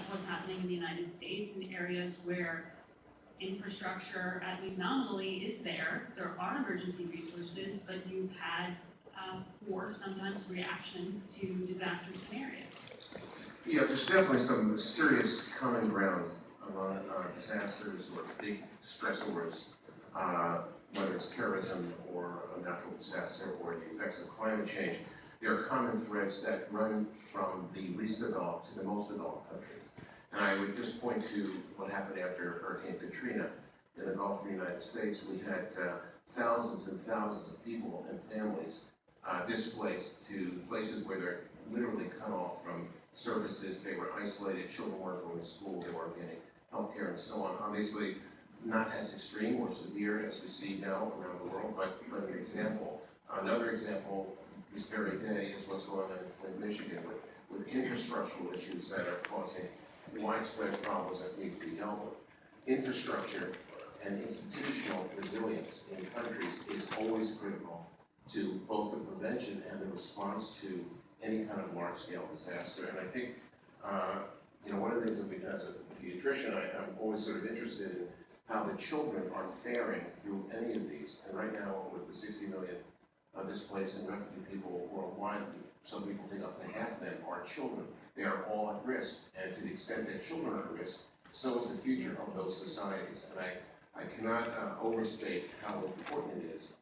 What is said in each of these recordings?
what's happening in the United States in areas where infrastructure, at least nominally, is there. There are emergency resources, but you've had poor, sometimes, reaction to disaster scenarios. Yeah, there's definitely some serious common ground among disasters or big stressors, whether it's terrorism or a natural disaster or the effects of climate change. There are common threads that run from the least developed to the most developed countries. And I would just point to what happened after Hurricane Katrina in the Gulf of the United States. We had thousands and thousands of people and families displaced to places where they're literally cut off from services. They were isolated, children weren't going to school, they weren't getting health care and so on. Obviously, not as extreme or severe as we see now around the world, but an example. Another example this very day is what's going on in Michigan with infrastructural issues that are causing widespread problems that need to be dealt with. Infrastructure and institutional resilience in countries is always critical to both the prevention and the response to any kind of large-scale disaster. And I think, one of the things that as a pediatrician, I'm always sort of interested in how the children are faring through any of these. And right now, with the 60 million displaced and refugee people worldwide, some people think up to half of them are children. They are all at risk, and to the extent that children are at risk, so is the future of those societies. And I cannot overstate how important it is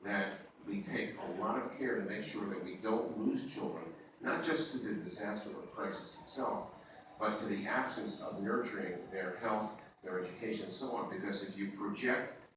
that we take a lot of care to make sure that we don't lose children, not just to the disaster or crisis itself, but to the absence of nurturing their health, their education, and so on. Because if you project